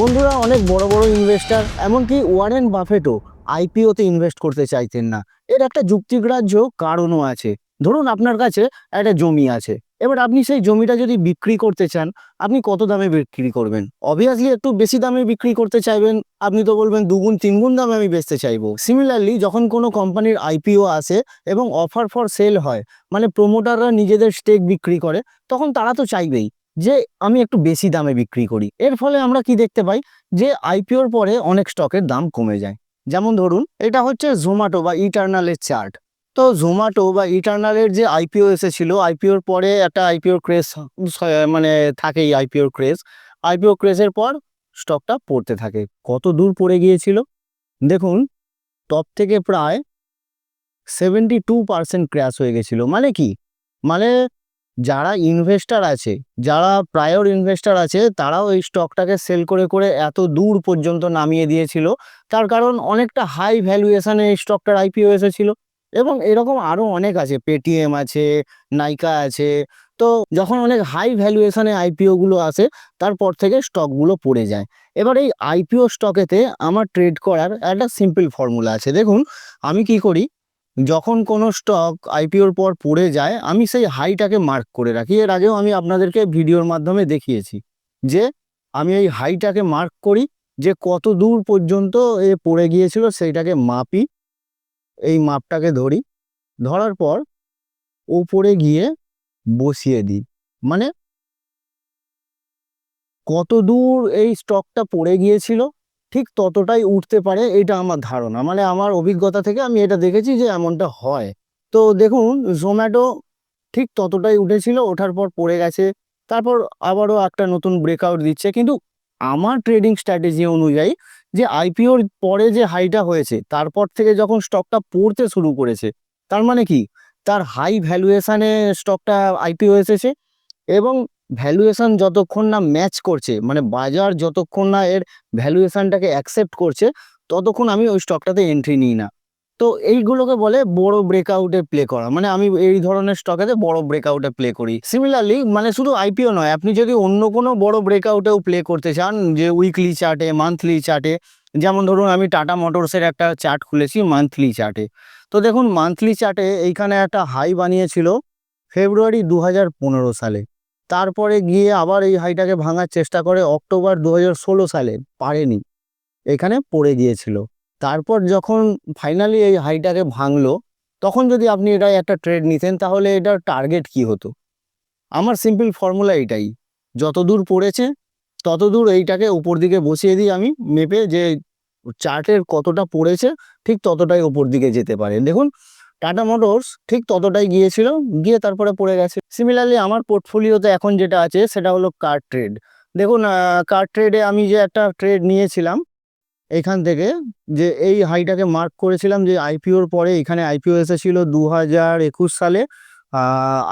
বন্ধুরা, অনেক বড় বড় ইনভেস্টর, এমনকি ওয়ারেন বাফেটও আইপিওতে ইনভেস্ট করতে চাইতেন না। এর একটা যুক্তিগ্রাহ্য কারণও আছে। ধরুন আপনার কাছে একটা জমি আছে, এবার আপনি সেই জমিটা যদি বিক্রি করতে চান, আপনি কত দামে বিক্রি করবেন? অবভিয়াসলি একটু বেশি দামে বিক্রি করতে চাইবেন। আপনি তো বলবেন দুগুণ তিনগুণ দামে আমি বেচতে চাইবো। সিমিলারলি যখন কোনো কোম্পানির আইপিও আসে এবং অফার ফর সেল হয়, মানে প্রমোটাররা নিজেদের স্টেক বিক্রি করে, তখন তারা তো চাইবেই যে আমি একটু বেশি দামে বিক্রি করি। এর ফলে আমরা কি দেখতে পাই যে আইপিওর পরে অনেক স্টকের দাম কমে যায়। যেমন ধরুন, এটা হচ্ছে জোম্যাটো বা ইটারনালের চার্ট। তো জোম্যাটো বা ইটারনালের যে আইপিও এসেছিল, আইপিওর পরে একটা আইপিওর ক্রেজ মানে থাকেই আইপিওর ক্রেজ। আইপিও ক্রেজের পর স্টকটা পড়তে থাকে। কত দূর পড়ে গিয়েছিল দেখুন, টপ থেকে প্রায় 72% ক্র্যাশ হয়ে গেছিল। মানে কি, মানে যারা ইনভেস্টার আছে, যারা প্রায়র ইনভেস্টার আছে, তারাও এই স্টকটাকে সেল করে করে এত দূর পর্যন্ত নামিয়ে দিয়েছিল। তার কারণ অনেকটা হাই ভ্যালুয়েশনে এই স্টকটার আইপিও এসেছিল। এবং এরকম আরও অনেক আছে, পেটিএম আছে, নাইকা আছে। তো যখন অনেক হাই ভ্যালুয়েশনে আইপিওগুলো আসে, তারপর থেকে স্টকগুলো পড়ে যায়। এবার এই আইপিও স্টকেতে আমার ট্রেড করার একটা সিম্পল ফর্মুলা আছে। দেখুন, আমি কি করি, যখন কোনো স্টক আইপিওর পর পড়ে যায়, আমি সেই হাইটাকে মার্ক করে রাখি। এর আগেও আমি আপনাদেরকে ভিডিওর মাধ্যমে দেখিয়েছি যে আমি এই হাইটাকে মার্ক করি, যে কত দূর পর্যন্ত এ পড়ে গিয়েছিল সেইটাকে মাপি। এই মাপটাকে ধরি, ধরার পর ওপরে গিয়ে বসিয়ে দিই। মানে কত দূর এই স্টকটা পড়ে গিয়েছিল, ঠিক ততটাই উঠতে পারে, এটা আমার ধারণা। মানে আমার অভিজ্ঞতা থেকে আমি এটা দেখেছি যে এমনটা হয়। তো দেখুন, জোম্যাটো ঠিক ততটাই উঠেছিল, ওঠার পর পড়ে গেছে, তারপর আবারও একটা নতুন ব্রেকআউট দিচ্ছে। কিন্তু আমার ট্রেডিং স্ট্র্যাটেজি অনুযায়ী, যে আইপিওর পরে যে হাইটা হয়েছে, তারপর থেকে যখন স্টকটা পড়তে শুরু করেছে, তার মানে কি, তার হাই ভ্যালুয়েশনে স্টকটা আইপিও এসেছে। এবং ভ্যালুয়েশন যতক্ষণ না ম্যাচ করছে, মানে বাজার যতক্ষণ না এর ভ্যালুয়েশনটাকে অ্যাকসেপ্ট করছে, ততক্ষণ আমি ওই স্টকটাতে এন্ট্রি নিই না। তো এইগুলোকে বলে বড় ব্রেকআউটে প্লে করা। মানে আমি এই ধরনের স্টকেতে বড় ব্রেকআউটে প্লে করি। সিমিলারলি মানে শুধু আইপিও নয়, আপনি যদি অন্য কোনো বড় ব্রেকআউটেও প্লে করতে চান, যে উইকলি চার্টে, মান্থলি চার্টে, যেমন ধরুন আমি টাটা মোটরসের একটা চার্ট খুলেছি মান্থলি চার্টে। তো দেখুন, মান্থলি চার্টে এইখানে একটা হাই বানিয়েছিল ফেব্রুয়ারি 2015 সালে। তারপরে গিয়ে আবার এই হাইটাকে ভাঙার চেষ্টা করে অক্টোবর 2016 সালে, পারেনি, এখানে পড়ে গিয়েছিল। তারপর যখন ফাইনালি এই হাইটাকে ভাঙলো, তখন যদি আপনি এটা একটা ট্রেড নিতেন, তাহলে এটার টার্গেট কি হতো? আমার সিম্পল ফর্মুলা এটাই, যত দূর পড়েছে তত দূর এইটাকে উপর দিকে বসিয়ে দিই আমি মেপে, যে চার্টের কতটা পড়েছে ঠিক ততটাই উপর দিকে যেতে পারে। দেখুন, টাটা মোটরস ঠিক ততটাই গিয়েছিল, গিয়ে তারপরে পড়ে গেছে। সিমিলারলি আমার পোর্টফোলিওতে এখন যেটা আছে সেটা হলো কার ট্রেড। দেখুন, কার ট্রেডে আমি যে একটা ট্রেড নিয়েছিলাম এখান থেকে, যে এই হাইটাকে মার্ক করেছিলাম, যে আইপিওর পরে এখানে আইপিও এসেছিল 2021 সালে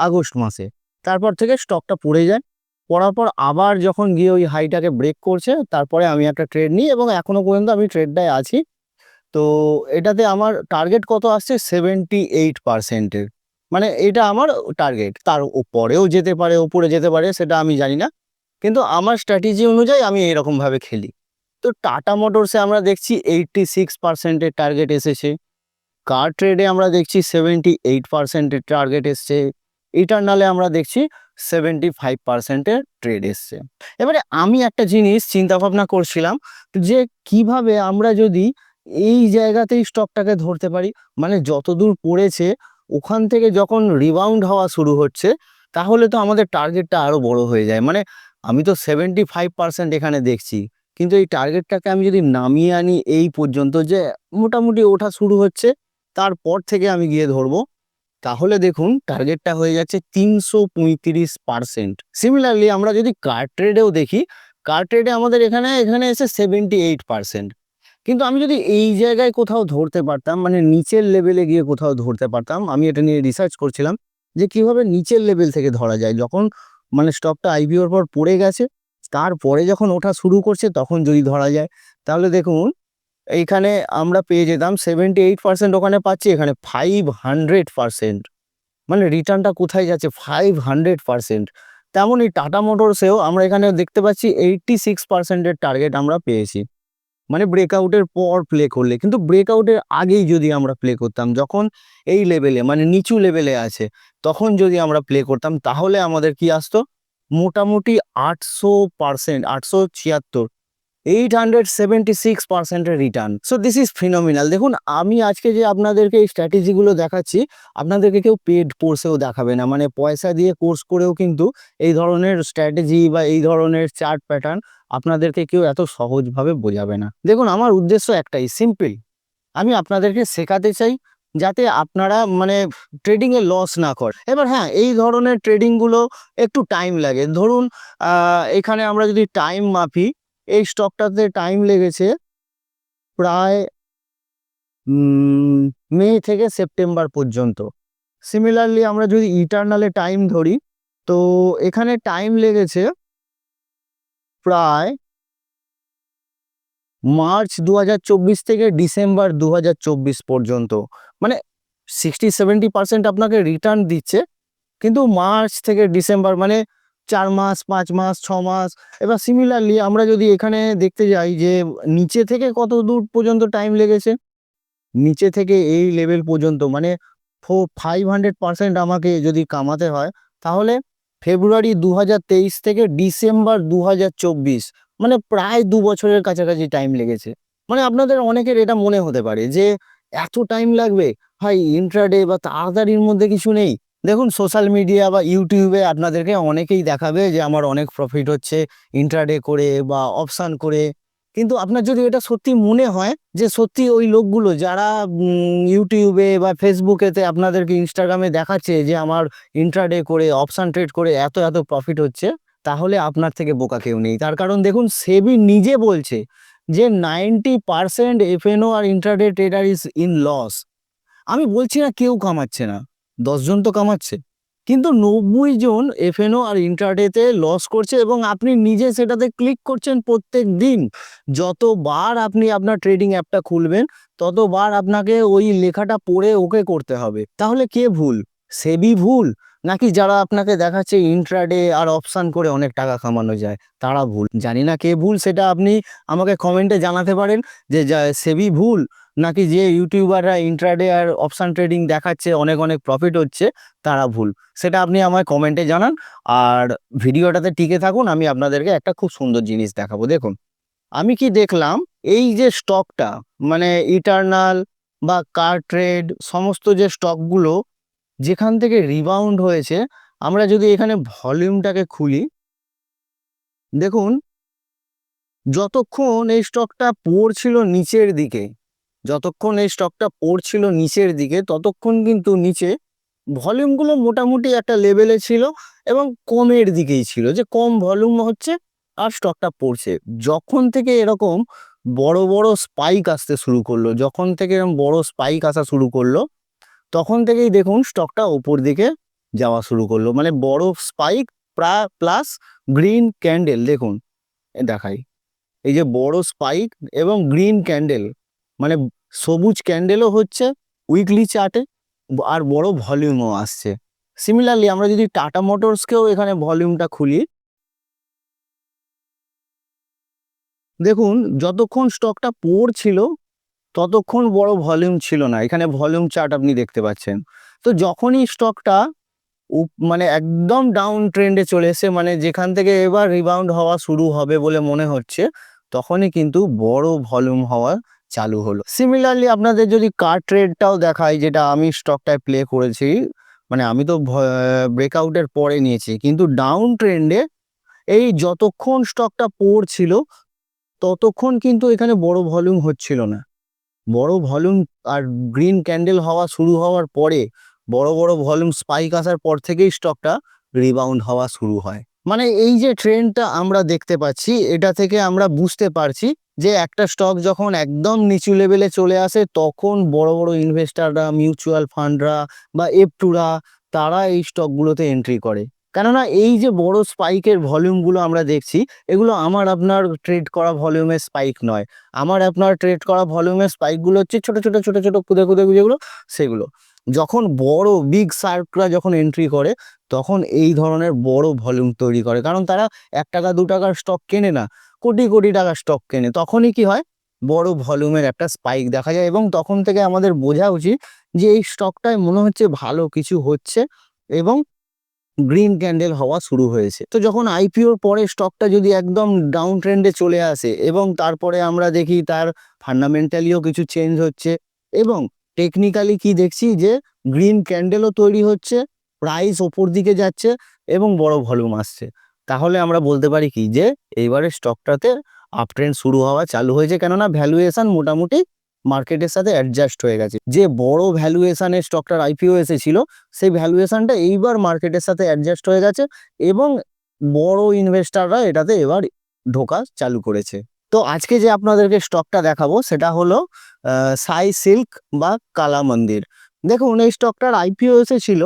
আগস্ট মাসে। তারপর থেকে স্টকটা পড়ে যায়, পড়ার পর আবার যখন গিয়ে ওই হাইটাকে ব্রেক করছে, তারপরে আমি একটা ট্রেড নিই এবং এখনো পর্যন্ত আমি ট্রেডটায় আছি। তো এটাতে আমার টার্গেট কত আসছে? 78%-এর। মানে এটা আমার টার্গেট। তার পরেও যেতে পারে, ওপরে যেতে পারে, সেটা আমি জানি না। কিন্তু আমার স্ট্র্যাটেজি অনুযায়ী আমি এরকমভাবে খেলি। তো টাটা মোটরসে আমরা দেখছি 86%-এর টার্গেট এসেছে। কার ট্রেডে আমরা দেখছি 78%-এর টার্গেট এসছে। ইটারনালে আমরা দেখছি 75%-এর ট্রেড এসছে। এবারে আমি একটা জিনিস চিন্তা ভাবনা করছিলাম, যে কিভাবে আমরা যদি এই জায়গাতেই স্টকটাকে ধরতে পারি। মানে যতদূর পড়েছে ওখান থেকে যখন রিবাউন্ড হওয়া শুরু হচ্ছে, তাহলে তো আমাদের টার্গেটটা আরো বড় হয়ে যায়। মানে আমি তো 75% এখানে দেখছি, কিন্তু এই টার্গেটটাকে আমি যদি নামিয়ে আনি এই পর্যন্ত, যে মোটামুটি ওঠা শুরু হচ্ছে, তারপর থেকে আমি গিয়ে ধরবো, তাহলে দেখুন টার্গেটটা হয়ে যাচ্ছে 335%। সিমিলারলি আমরা যদি কার ট্রেডেও দেখি, কার ট্রেডে আমাদের এখানে এখানে এসে 78%। কিন্তু আমি যদি এই জায়গায় কোথাও ধরতে পারতাম, মানে নিচের লেভেলে গিয়ে কোথাও ধরতে পারতাম, আমি এটা নিয়ে রিসার্চ করছিলাম যে কিভাবে নিচের লেভেল থেকে ধরা যায়। যখন মানে স্টকটা আইপিওর পর পড়ে গেছে, তারপরে যখন ওঠা শুরু করছে, তখন যদি ধরা যায়, তাহলে দেখুন এইখানে আমরা পেয়ে যেতাম 78%, ওখানে পাচ্ছি এখানে 500%। মানে রিটার্নটা কোথায় যাচ্ছে? 500%। তেমনই টাটা মোটরসেও আমরা এখানে দেখতে পাচ্ছি 86% টার্গেট আমরা পেয়েছি, মানে ব্রেকআউটের পর প্লে করলে। কিন্তু ব্রেকআউটের আগেই যদি আমরা প্লে করতাম, যখন এই লেভেলে মানে নিচু লেভেলে আছে, তখন যদি আমরা প্লে করতাম, তাহলে আমাদের কি আসতো? মোটামুটি 800%, 876, 876% return. So this is phenomenal. দেখুন, আমি আজকে যে আপনাদেরকে এই স্ট্র্যাটেজিগুলো দেখাচ্ছি, আপনাদেরকে কেউ পেড কোর্সেও দেখাবে না, মানে পয়সা দিয়ে কোর্স করেও কিন্তু এই ধরনের স্ট্র্যাটেজি বা এই ধরনের চার্ট প্যাটার্ন আপনাদেরকে কেউ এত সহজভাবে বোঝাবে না। দেখুন, আমার উদ্দেশ্য একটাই, সিম্পল। আমি আপনাদেরকে শেখাতে চাই যাতে আপনারা মানে ট্রেডিং এ লস না করেন। এবার হ্যাঁ, এই ধরনের ট্রেডিং গুলো একটু টাইম লাগে। ধরুন এখানে আমরা যদি টাইম মাপি, এই স্টকটাতে টাইম লেগেছে প্রায় মে থেকে সেপ্টেম্বর পর্যন্ত। সিমিলারলি আমরা যদি ইটারনালে টাইম ধরি, তো এখানে টাইম লেগেছে প্রায় মার্চ 2024 থেকে ডিসেম্বর 2024 পর্যন্ত। মানে 60-70% আপনাকে রিটার্ন দিচ্ছে, কিন্তু মার্চ থেকে ডিসেম্বর মানে 4 মাস, 5 মাস, 6 মাস। এবার সিমিলারলি আমরা যদি এখানে দেখতে যাই যে নিচে থেকে কত দূর পর্যন্ত টাইম লেগেছে, নিচে থেকে এই লেভেল পর্যন্ত, মানে 500% আমাকে যদি কামাতে হয়, তাহলে ফেব্রুয়ারি 2023 থেকে ডিসেম্বর 2024, মানে প্রায় 2 বছরের কাছাকাছি টাইম লেগেছে। মানে আপনাদের অনেকের এটা মনে হতে পারে যে এত টাইম লাগবে ভাই, ইন্ট্রাডে বা তাড়াতাড়ির মধ্যে কিছু নেই। দেখুন, সোশ্যাল মিডিয়া বা ইউটিউবে আপনাদেরকে অনেকেই দেখাবে যে আমার অনেক প্রফিট হচ্ছে ইন্ট্রাডে করে বা অপশান করে। কিন্তু আপনার যদি এটা সত্যি মনে হয় যে সত্যি ওই লোকগুলো যারা ইউটিউবে বা ফেসবুকেতে আপনাদেরকে, ইনস্টাগ্রামে দেখাচ্ছে যে আমার ইন্ট্রাডে করে অপশান ট্রেড করে এত এত প্রফিট হচ্ছে, তাহলে আপনার থেকে বোকা কেউ নেই। তার কারণ দেখুন, সেবি নিজে বলছে যে 90% এফএনও আর intraday trader is in loss. আমি বলছি না কেউ কামাচ্ছে না, 10 জন তো কামাচ্ছে, কিন্তু 90 জন এফএনও আর ইন্ট্রাডেতে লস করছে, এবং আপনি নিজে সেটাতে ক্লিক করছেন প্রত্যেক দিন। যতবার আপনি আপনার ট্রেডিং অ্যাপটা খুলবেন, ততবার আপনাকে ওই লেখাটা পড়ে ওকে করতে হবে। তাহলে কে ভুল? সেবি ভুল, নাকি যারা আপনাকে দেখাচ্ছে ইন্ট্রাডে আর অপশান করে অনেক টাকা কামানো যায়, তারা ভুল? জানি না কে ভুল, সেটা আপনি আমাকে কমেন্টে জানাতে পারেন যে সেবি ভুল, নাকি যে ইউটিউবাররা ইন্ট্রাডে আর অপশান ট্রেডিং দেখাচ্ছে অনেক অনেক প্রফিট হচ্ছে, তারা ভুল। সেটা আপনি আমায় কমেন্টে জানান। আর ভিডিওটাতে টিকে থাকুন, আমি আপনাদেরকে একটা খুব সুন্দর জিনিস দেখাবো। দেখুন, আমি কি দেখলাম, এই যে স্টকটা মানে ইটারনাল বা কার ট্রেড, সমস্ত যে স্টকগুলো যেখান থেকে রিবাউন্ড হয়েছে, আমরা যদি এখানে ভলিউমটাকে খুলি, দেখুন যতক্ষণ এই স্টকটা পড়ছিল নিচের দিকে, যতক্ষণ এই স্টকটা পড়ছিল নিচের দিকে, ততক্ষণ কিন্তু নিচে ভলিউমগুলো মোটামুটি একটা লেভেলে ছিল এবং কমের দিকেই ছিল, যে কম ভলিউম হচ্ছে আর স্টকটা পড়ছে। যখন থেকে এরকম বড় বড় স্পাইক আসতে শুরু করলো, যখন থেকে এরকম বড় স্পাইক আসা শুরু করলো, তখন থেকেই দেখুন স্টকটা উপর দিকে যাওয়া শুরু করলো। মানে বড় স্পাইক প্লাস গ্রিন ক্যান্ডেল, দেখুন দেখাই, এই যে বড় স্পাইক এবং গ্রিন ক্যান্ডেল, মানে সবুজ ক্যান্ডেলও হচ্ছে উইকলি চার্টে, আর বড় ভলিউমও আসছে। সিমিলারলি আমরা যদি টাটা মোটরসকেও এখানে ভলিউমটা খুলি, দেখুন যতক্ষণ স্টকটা পড়ছিল ততক্ষণ বড় ভলিউম ছিল না, এখানে ভলিউম চার্ট আপনি দেখতে পাচ্ছেন। তো যখনই স্টকটা মানে একদম ডাউন ট্রেন্ডে চলে এসে, মানে যেখান থেকে এবার রিবাউন্ড হওয়া শুরু হবে বলে মনে হচ্ছে, তখনই কিন্তু বড় ভলিউম হওয়া চালু হলো। সিমিলারলি আপনাদের যদি কার ট্রেডটাও দেখায়, যেটা আমি স্টকটায় প্লে করেছি, মানে আমি তো ব্রেকআউটের পরে নিয়েছি, কিন্তু ডাউন ট্রেন্ডে এই যতক্ষণ স্টকটা পড়ছিল ততক্ষণ কিন্তু এখানে বড় ভলিউম হচ্ছিল না। বড় ভলিউম আর গ্রিন ক্যান্ডেল হওয়া শুরু হওয়ার পরে, বড় বড় ভলিউম স্পাইক আসার পর থেকেই স্টকটা রিবাউন্ড হওয়া শুরু হয়। মানে এই যে ট্রেন্ডটা আমরা দেখতে পাচ্ছি, এটা থেকে আমরা বুঝতে পারছি যে একটা স্টক যখন একদম নিচু লেভেলে চলে আসে, তখন বড় বড় ইনভেস্টাররা, মিউচুয়াল ফান্ডরা বা এফটুরা, তারা এই স্টকগুলোতে এন্ট্রি করে। কেননা এই যে বড় স্পাইকের ভলিউমগুলো আমরা দেখছি, এগুলো আমার আপনার ট্রেড করা ভলিউমের স্পাইক নয়। আমার আপনার ট্রেড করা ভলিউমের স্পাইকগুলো হচ্ছে ছোট ছোট ছোট ছোট কুদে কুদে যেগুলো, সেগুলো। যখন বড় বিগ শার্করা যখন এন্ট্রি করে তখন এই ধরনের বড় ভলিউম তৈরি করে, কারণ তারা 1 টাকা 2 টাকার স্টক কেনে না, কোটি কোটি টাকার স্টক কেনে। তখনই কি হয়, বড় ভলিউমের একটা স্পাইক দেখা যায়, এবং তখন থেকে আমাদের বোঝা উচিত যে এই স্টকটায় মনে হচ্ছে ভালো কিছু হচ্ছে এবং গ্রিন ক্যান্ডেল হওয়া শুরু হয়েছে। তো যখন আইপিওর পরে স্টকটা যদি একদম ডাউন ট্রেন্ডে চলে আসে এবং তারপরে আমরা দেখি তার ফান্ডামেন্টালিও কিছু চেঞ্জ হচ্ছে এবং টেকনিক্যালি কি দেখছি যে গ্রিন ক্যান্ডেলও তৈরি হচ্ছে, প্রাইস ওপর দিকে যাচ্ছে এবং বড় ভলিউম আসছে, তাহলে আমরা বলতে পারি কি যে এইবারে স্টকটাতে আপ ট্রেন্ড শুরু হওয়া চালু হয়েছে, কেননা ভ্যালুয়েশন মোটামুটি মার্কেটের সাথে অ্যাডজাস্ট হয়ে গেছে। যে বড় ভ্যালুয়েশনের স্টকটার আইপিও এসেছিল সেই ভ্যালুয়েশনটা এইবার মার্কেটের সাথে অ্যাডজাস্ট হয়ে গেছে এবং বড় ইনভেস্টাররা এটাতে এবার ঢোকা চালু করেছে। তো আজকে যে আপনাদেরকে স্টকটা দেখাবো সেটা হলো সাই সিল্ক বা কালা মন্দির। দেখুন এই স্টকটার আইপিও এসেছিল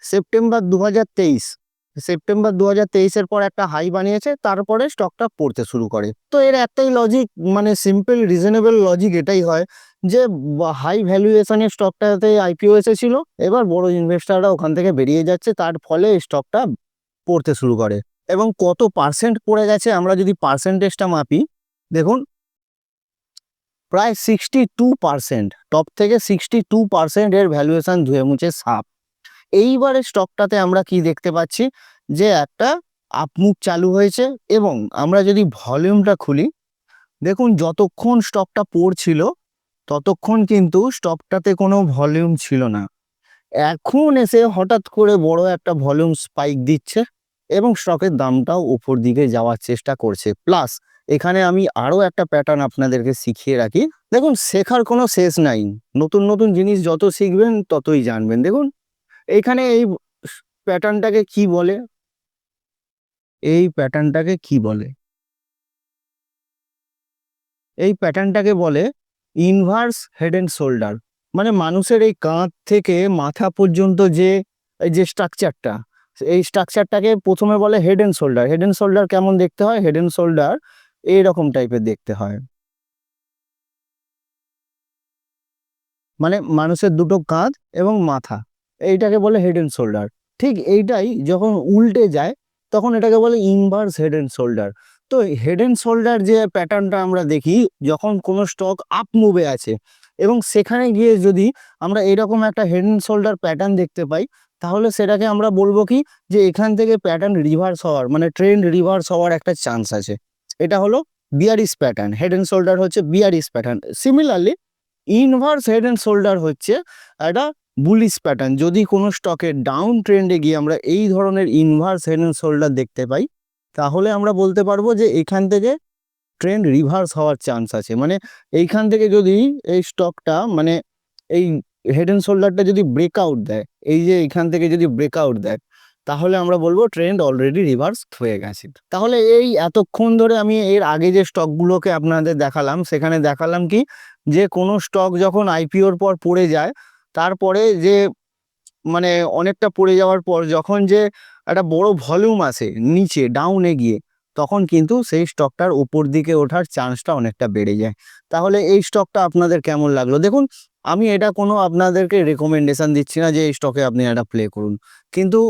সেপ্টেম্বর 2023। সেপ্টেম্বর 2023-এর পর একটা হাই বানিয়েছে, তারপরে স্টকটা পড়তে শুরু করে। তো এর একটাই লজিক, মানে সিম্পল রিজনেবল লজিক এটাই হয় যে হাই ভ্যালুয়েশনের স্টকটাতে আইপিও এসেছিল, এবার বড় ইনভেস্টাররা ওখান থেকে বেরিয়ে যাচ্ছে, তার ফলে স্টকটা পড়তে শুরু করে। এবং কত পার্সেন্ট পড়ে গেছে আমরা যদি পার্সেন্টেজটা মাপি, দেখুন প্রায় 62%, টপ থেকে 62% এর ভ্যালুয়েশন ধুয়ে মুছে সাফ। এইবারে স্টকটাতে আমরা কি দেখতে পাচ্ছি যে একটা আপমুভ চালু হয়েছে এবং আমরা যদি ভলিউমটা খুলি, দেখুন যতক্ষণ স্টকটা পড়ছিল ততক্ষণ কিন্তু স্টকটাতে কোনো ভলিউম ছিল না। এখন এসে হঠাৎ করে বড় একটা ভলিউম স্পাইক দিচ্ছে এবং স্টকের দামটাও উপর দিকে যাওয়ার চেষ্টা করছে। প্লাস এখানে আমি আরো একটা প্যাটার্ন আপনাদেরকে শিখিয়ে রাখি। দেখুন শেখার কোনো শেষ নাই, নতুন নতুন জিনিস যত শিখবেন ততই জানবেন। দেখুন এইখানে এই প্যাটার্নটাকে কি বলে, এই প্যাটার্নটাকে কি বলে, এই প্যাটার্নটাকে বলে ইনভার্স হেড এন্ড শোল্ডার। মানে মানুষের এই কাঁধ থেকে মাথা পর্যন্ত যে এই যে স্ট্রাকচারটা, এই স্ট্রাকচারটাকে প্রথমে বলে head and shoulder. Head and shoulder কেমন দেখতে হয়, হেড এন্ড শোল্ডার এইরকম টাইপের দেখতে হয়, মানে মানুষের দুটো কাঁধ এবং মাথা, এইটাকে বলে হেড এন্ড শোল্ডার। ঠিক এইটাই যখন উল্টে যায় তখন এটাকে বলে ইনভার্স হেড এন্ড শোল্ডার। তো হেড এন্ড শোল্ডার যে প্যাটার্নটা আমরা দেখি যখন কোনো স্টক আপ মুভে আছে এবং সেখানে গিয়ে যদি আমরা এরকম একটা হেড এন্ড শোল্ডার প্যাটার্ন দেখতে পাই, তাহলে সেটাকে আমরা বলবো কি যে এখান থেকে প্যাটার্ন রিভার্স হওয়ার, মানে ট্রেন্ড রিভার্স হওয়ার একটা চান্স আছে। এটা হলো bearish pattern, head and shoulder হচ্ছে bearish pattern. Similarly inverse head and shoulder হচ্ছে একটা বুলিশ প্যাটার্ন। যদি কোনো স্টকের ডাউন ট্রেন্ডে গিয়ে আমরা এই ধরনের ইনভার্স হেড এন্ড শোল্ডার দেখতে পাই, তাহলে আমরা বলতে পারবো যে এখান থেকে ট্রেন্ড রিভার্স হওয়ার চান্স আছে। মানে এইখান থেকে যদি এই স্টকটা, মানে এই হেড এন্ড শোল্ডারটা যদি ব্রেকআউট দেয়, এই যে এখান থেকে যদি ব্রেকআউট দেয়, তাহলে আমরা বলবো ট্রেন্ড অলরেডি রিভার্স হয়ে গেছে। তাহলে এই এতক্ষণ ধরে আমি এর আগে যে স্টকগুলোকে আপনাদের দেখালাম, সেখানে দেখালাম কি যে কোনো স্টক যখন আইপিওর পর পড়ে যায়, তারপরে যে মানে অনেকটা পড়ে যাওয়ার পর যখন যে একটা বড় ভলিউম আসে নিচে ডাউনে গিয়ে, তখন কিন্তু সেই স্টকটার উপর দিকে ওঠার চান্সটা অনেকটা বেড়ে যায়। তাহলে এই স্টকটা আপনাদের কেমন লাগলো? দেখুন আমি এটা কোনো আপনাদেরকে রেকমেন্ডেশন দিচ্ছি না যে এই স্টকে আপনি একটা প্লে করুন, কিন্তু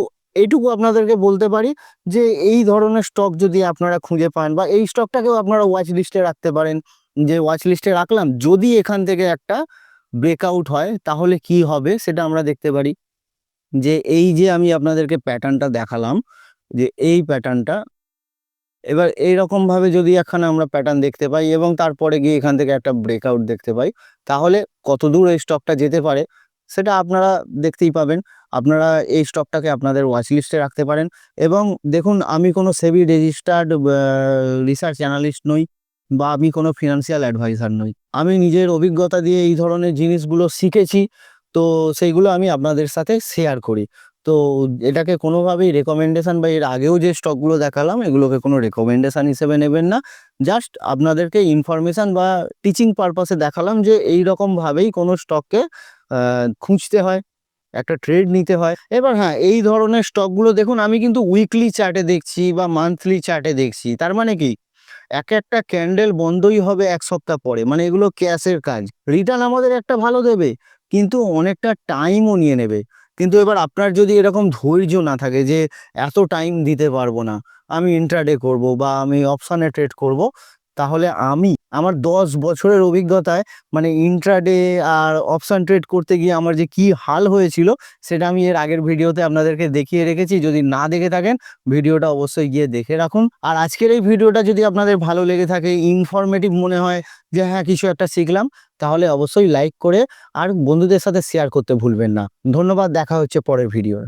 এইটুকু আপনাদেরকে বলতে পারি যে এই ধরনের স্টক যদি আপনারা খুঁজে পান বা এই স্টকটাকেও আপনারা ওয়াচ লিস্টে রাখতে পারেন, যে ওয়াচ লিস্টে রাখলাম যদি এখান থেকে একটা ব্রেকআউট হয় তাহলে কি হবে সেটা আমরা দেখতে পারি। যে এই যে আমি আপনাদেরকে প্যাটার্নটা দেখালাম, যে এই প্যাটার্নটা এবার এইরকম ভাবে যদি একখানা আমরা প্যাটার্ন দেখতে পাই এবং তারপরে গিয়ে এখান থেকে একটা ব্রেকআউট দেখতে পাই, তাহলে কতদূর এই স্টকটা যেতে পারে সেটা আপনারা দেখতেই পাবেন। আপনারা এই স্টকটাকে আপনাদের ওয়াচ লিস্টে রাখতে পারেন। এবং দেখুন আমি কোনো সেবি রেজিস্টার্ড রিসার্চ অ্যানালিস্ট নই বা আমি কোনো ফিনান্সিয়াল অ্যাডভাইজার নই। আমি নিজের অভিজ্ঞতা দিয়ে এই ধরনের জিনিসগুলো শিখেছি, তো সেইগুলো আমি আপনাদের সাথে শেয়ার করি। তো এটাকে কোনোভাবেই রেকমেন্ডেশন বা এর আগেও যে স্টকগুলো দেখালাম এগুলোকে কোনো রেকমেন্ডেশন হিসেবে নেবেন না। জাস্ট আপনাদেরকে ইনফরমেশন বা টিচিং পারপাসে দেখালাম যে এই রকম ভাবেই কোনো স্টককে খুঁজতে হয়, একটা ট্রেড নিতে হয়। এবার হ্যাঁ, এই ধরনের স্টকগুলো দেখুন আমি কিন্তু উইকলি চার্টে দেখছি বা মান্থলি চার্টে দেখছি। তার মানে কি এক একটা ক্যান্ডেল বন্ধই হবে 1 সপ্তাহ পরে, মানে এগুলো ক্যাশের কাজ। রিটার্ন আমাদের একটা ভালো দেবে, কিন্তু অনেকটা টাইমও নিয়ে নেবে। কিন্তু এবার আপনার যদি এরকম ধৈর্য না থাকে যে এত টাইম দিতে পারবো না, আমি ইন্ট্রাডে করব বা আমি অপশানে ট্রেড করব, তাহলে আমি আমার 10 বছরের অভিজ্ঞতায় মানে ইন্ট্রাডে আর অপশান ট্রেড করতে গিয়ে আমার যে কি হাল হয়েছিল সেটা আমি এর আগের ভিডিওতে আপনাদেরকে দেখিয়ে রেখেছি। যদি না দেখে থাকেন ভিডিওটা অবশ্যই গিয়ে দেখে রাখুন। আর আজকের এই ভিডিওটা যদি আপনাদের ভালো লেগে থাকে, ইনফরমেটিভ মনে হয় যে হ্যাঁ কিছু একটা শিখলাম, তাহলে অবশ্যই লাইক করে আর বন্ধুদের সাথে শেয়ার করতে ভুলবেন না। ধন্যবাদ, দেখা হচ্ছে পরের ভিডিও।